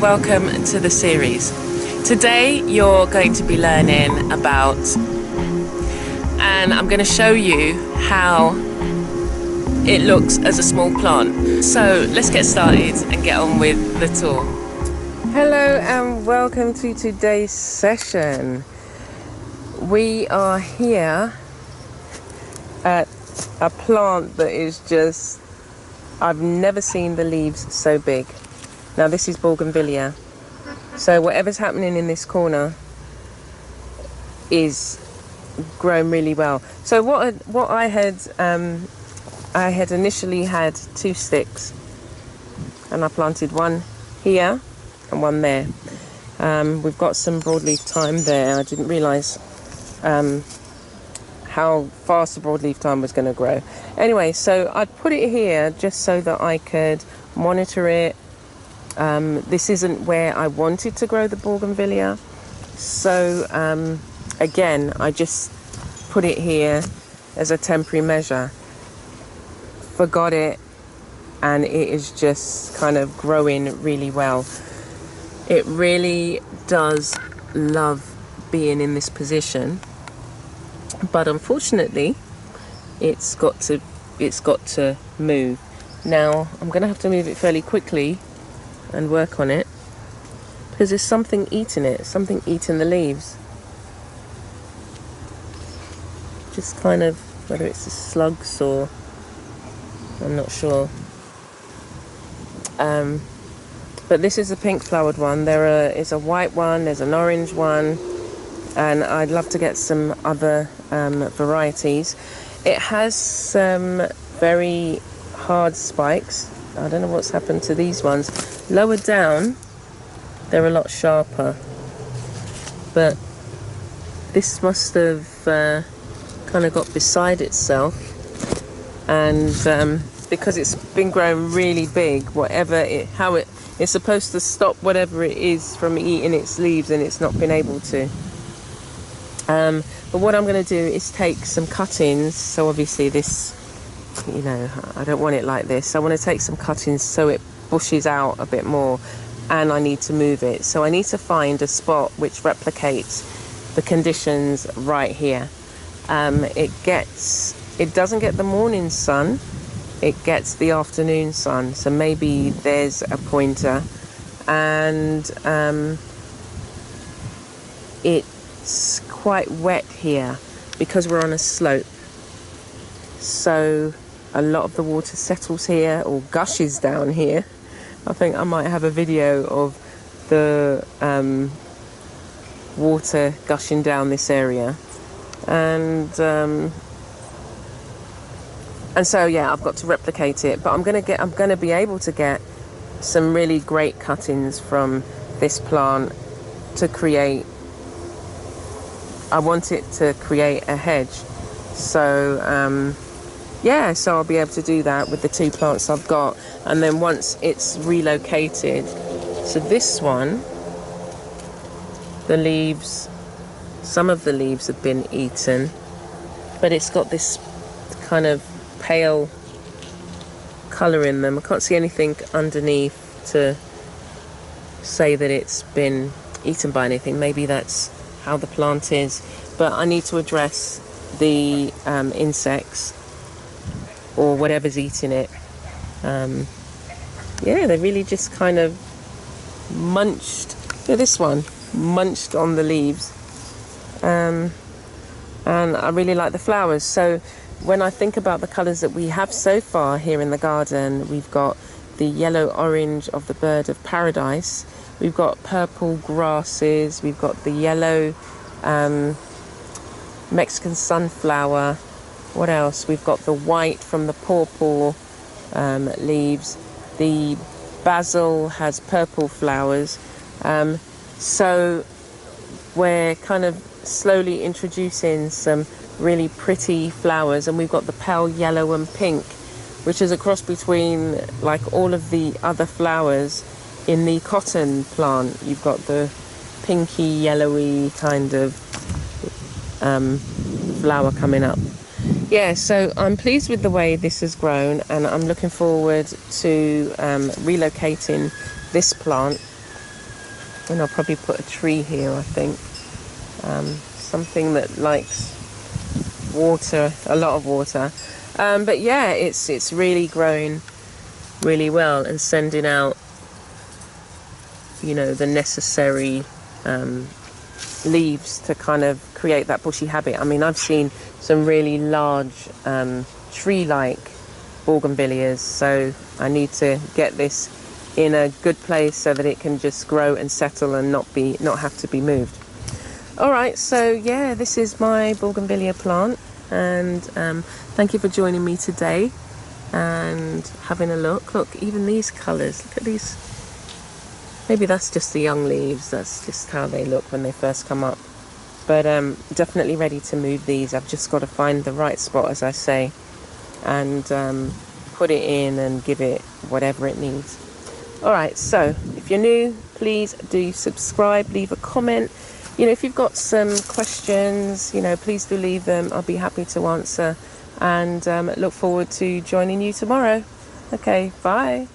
welcome to the series. Today you're going to be learning about, and I'm going to show you how it looks as a small plant. So let's get started and get on with the tour. Hello and welcome to today's session. We are here at a plant that is just, I've never seen the leaves so big. Now this is Bourgainvillea. So whatever's happening in this corner is grown really well. So what I had initially had 2 sticks, and I planted one here and one there. We've got some broadleaf thyme there. I didn't realise how fast the broadleaf thyme was going to grow. Anyway, so I put it here just so that I could monitor it. This isn't where I wanted to grow the Bourgainvillea, so again I just put it here as a temporary measure. Forgot it, and it is just kind of growing really well. It really does love being in this position, but unfortunately it's got to move. Now I'm gonna have to move it fairly quickly and work on it, because there's something eating it, something eating the leaves. Just kind of, whether it's the slugs or, I'm not sure. But this is a pink flowered one. There is a white one, there's an orange one, and I'd love to get some other varieties. It has some very hard spikes. I don't know what's happened to these ones. Lower down, they're a lot sharper. But this must have kind of got beside itself. And because it's been growing really big, it's supposed to stop whatever it is from eating its leaves, and it's not been able to. But what I'm going to do is take some cuttings. So obviously this, you know, I don't want it like this. I want to take some cuttings so it bushes out a bit more, and I need to move it. So I need to find a spot which replicates the conditions right here. It doesn't get the morning sun, it gets the afternoon sun. So maybe there's a pointer, and it's quite wet here because we're on a slope. So a lot of the water settles here or gushes down here. I think I might have a video of the water gushing down this area, and so yeah, I've got to replicate it. But I'm gonna be able to get some really great cuttings from this plant to create. I want it to create a hedge. So yeah, so I'll be able to do that with the 2 plants I've got. And then once it's relocated, so this one, the leaves, some of the leaves have been eaten, but it's got this kind of pale colour in them. I can't see anything underneath to say that it's been eaten by anything. Maybe that's how the plant is, but I need to address the insects or whatever's eating it. Yeah, they really just kind of munched. Yeah, this one munched on the leaves, and I really like the flowers. So when I think about the colours that we have so far here in the garden, we've got the yellow orange of the bird of paradise, we've got purple grasses, we've got the yellow Mexican sunflower. What else? We've got the white from the pawpaw leaves. The basil has purple flowers. So we're kind of slowly introducing some really pretty flowers, and we've got the pale yellow and pink, which is a cross between like all of the other flowers in the cotton plant. You've got the pinky yellowy kind of flower coming up. Yeah, so I'm pleased with the way this has grown, and I'm looking forward to relocating this plant And I'll probably put a tree here, I think. Something that likes water, a lot of water. But yeah, it's really growing really well and sending out, you know, the necessary leaves to kind of create that bushy habit. I mean, I've seen some really large tree-like Bourgainvilleas, so I need to get this in a good place so that it can just grow and settle and not have to be moved. All right, so yeah, this is my Bourgainvillea plant, and thank you for joining me today and having a look. Look, even these colours, look at these. Maybe that's just the young leaves, that's just how they look when they first come up. But definitely ready to move these. I've just got to find the right spot, as I say, and put it in and give it whatever it needs. All right, so if you're new, please do subscribe, leave a comment. You know, if you've got some questions, you know, please do leave them. I'll be happy to answer, and look forward to joining you tomorrow. Okay, bye.